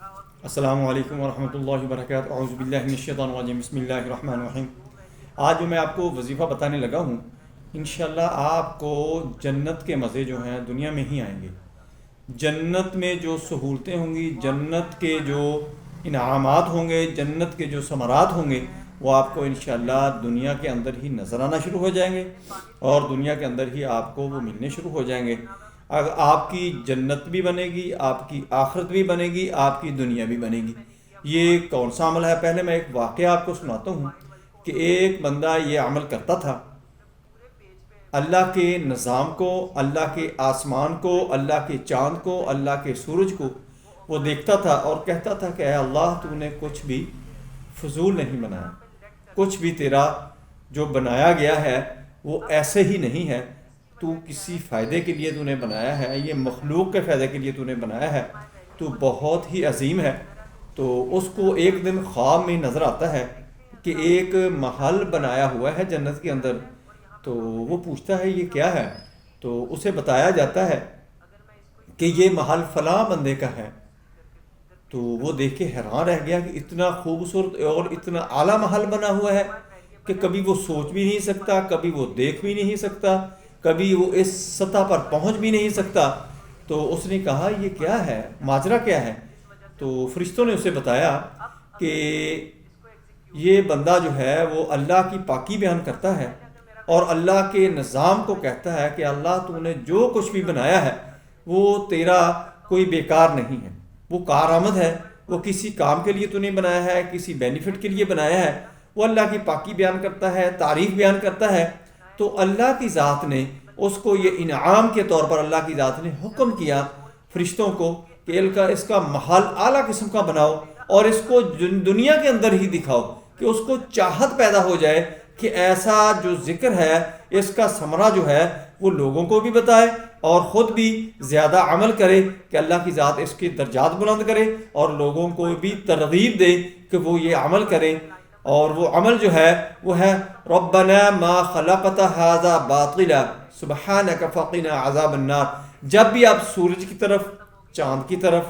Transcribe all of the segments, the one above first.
السلام علیکم ورحمۃ اللہ وبرکاتہ، اعوذ باللہ من الشیطان الرجیم، بسم اللہ الرحمن الرحیم۔ آج جو میں آپ کو وظیفہ بتانے لگا ہوں، انشاءاللہ آپ کو جنت کے مزے جو ہیں دنیا میں ہی آئیں گے۔ جنت میں جو سہولتیں ہوں گی، جنت کے جو انعامات ہوں گے، جنت کے جو ثمرات ہوں گے، وہ آپ کو انشاءاللہ دنیا کے اندر ہی نظر آنا شروع ہو جائیں گے، اور دنیا کے اندر ہی آپ کو وہ ملنے شروع ہو جائیں گے۔ اگر آپ کی جنت بھی بنے گی، آپ کی آخرت بھی بنے گی، آپ کی دنیا بھی بنے گی۔ یہ کون سا عمل ہے؟ پہلے میں ایک واقعہ آپ کو سناتا ہوں کہ ایک بندہ یہ عمل کرتا تھا، اللہ کے نظام کو، اللہ کے آسمان کو، اللہ کے چاند کو، اللہ کے سورج کو وہ دیکھتا تھا اور کہتا تھا کہ اے اللہ، تو نے کچھ بھی فضول نہیں بنایا، کچھ بھی تیرا جو بنایا گیا ہے وہ ایسے ہی نہیں ہے، تو کسی فائدے کے لیے تو نے بنایا ہے، یہ مخلوق کے فائدے کے لیے تو نے بنایا ہے، تو بہت ہی عظیم ہے۔ تو اس کو ایک دن خواب میں نظر آتا ہے کہ ایک محل بنایا ہوا ہے جنت کے اندر۔ تو وہ پوچھتا ہے یہ کیا ہے؟ تو اسے بتایا جاتا ہے کہ یہ محل فلاں بندے کا ہے۔ تو وہ دیکھ کے حیران رہ گیا کہ اتنا خوبصورت اور اتنا اعلیٰ محل بنا ہوا ہے کہ کبھی وہ سوچ بھی نہیں سکتا، کبھی وہ دیکھ بھی نہیں سکتا، کبھی وہ اس سطح پر پہنچ بھی نہیں سکتا۔ تو اس نے کہا یہ کیا ہے، ماجرا کیا ہے؟ تو فرشتوں نے اسے بتایا کہ یہ بندہ جو ہے وہ اللہ کی پاکی بیان کرتا ہے اور اللہ کے نظام کو کہتا ہے کہ اللہ، تو نے جو کچھ بھی بنایا ہے وہ تیرا کوئی بیکار نہیں ہے، وہ کارآمد ہے، وہ کسی کام کے لیے تو نہیں بنایا ہے، کسی بینیفٹ کے لیے بنایا ہے۔ وہ اللہ کی پاکی بیان کرتا ہے، تعریف بیان کرتا ہے۔ تو اللہ کی ذات نے اس کو یہ انعام کے طور پر اللہ کی ذات نے حکم کیا فرشتوں کو کہ اس کا محل اعلیٰ قسم کا بناؤ اور اس کو دنیا کے اندر ہی دکھاؤ کہ اس کو چاہت پیدا ہو جائے کہ ایسا جو ذکر ہے، اس کا ثمرہ جو ہے وہ لوگوں کو بھی بتائے اور خود بھی زیادہ عمل کرے کہ اللہ کی ذات اس کے درجات بلند کرے اور لوگوں کو بھی ترغیب دے کہ وہ یہ عمل کریں۔ اور وہ عمل جو ہے وہ ہے ربنا ما خلقت ھذا باطلا سبحانک فقنا عذاب النار۔ جب بھی آپ سورج کی طرف، چاند کی طرف،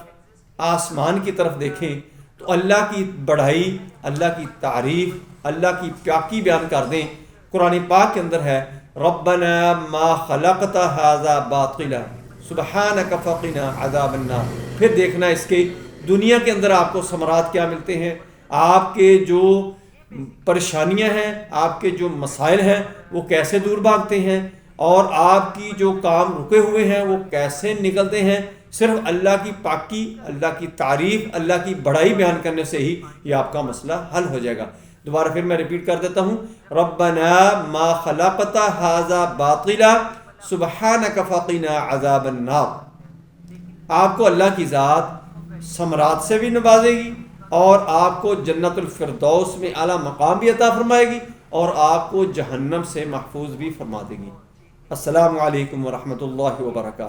آسمان کی طرف دیکھیں تو اللہ کی بڑائی، اللہ کی تعریف، اللہ کی پاکی بیان کر دیں۔ قرآن پاک کے اندر ہے ربنا ما خلقت ھذا باطلا سبحانک فقنا عذاب النار۔ پھر دیکھنا اس کے دنیا کے اندر آپ کو ثمرات کیا ملتے ہیں، آپ کے جو پریشانیاں ہیں، آپ کے جو مسائل ہیں وہ کیسے دور بھاگتے ہیں، اور آپ کی جو کام رکے ہوئے ہیں وہ کیسے نکلتے ہیں۔ صرف اللہ کی پاکی، اللہ کی تعریف، اللہ کی بڑائی بیان کرنے سے ہی یہ آپ کا مسئلہ حل ہو جائے گا۔ دوبارہ پھر میں ریپیٹ کر دیتا ہوں، ربنا ما خلقت ھذا باطلا سبحانک فقنا عذاب النار۔ آپ کو اللہ کی ذات ثمرات سے بھی نوازے گی اور آپ کو جنت الفردوس میں اعلیٰ مقام بھی عطا فرمائے گی اور آپ کو جہنم سے محفوظ بھی فرما دے گی۔ السلام علیکم ورحمۃ اللہ وبرکاتہ۔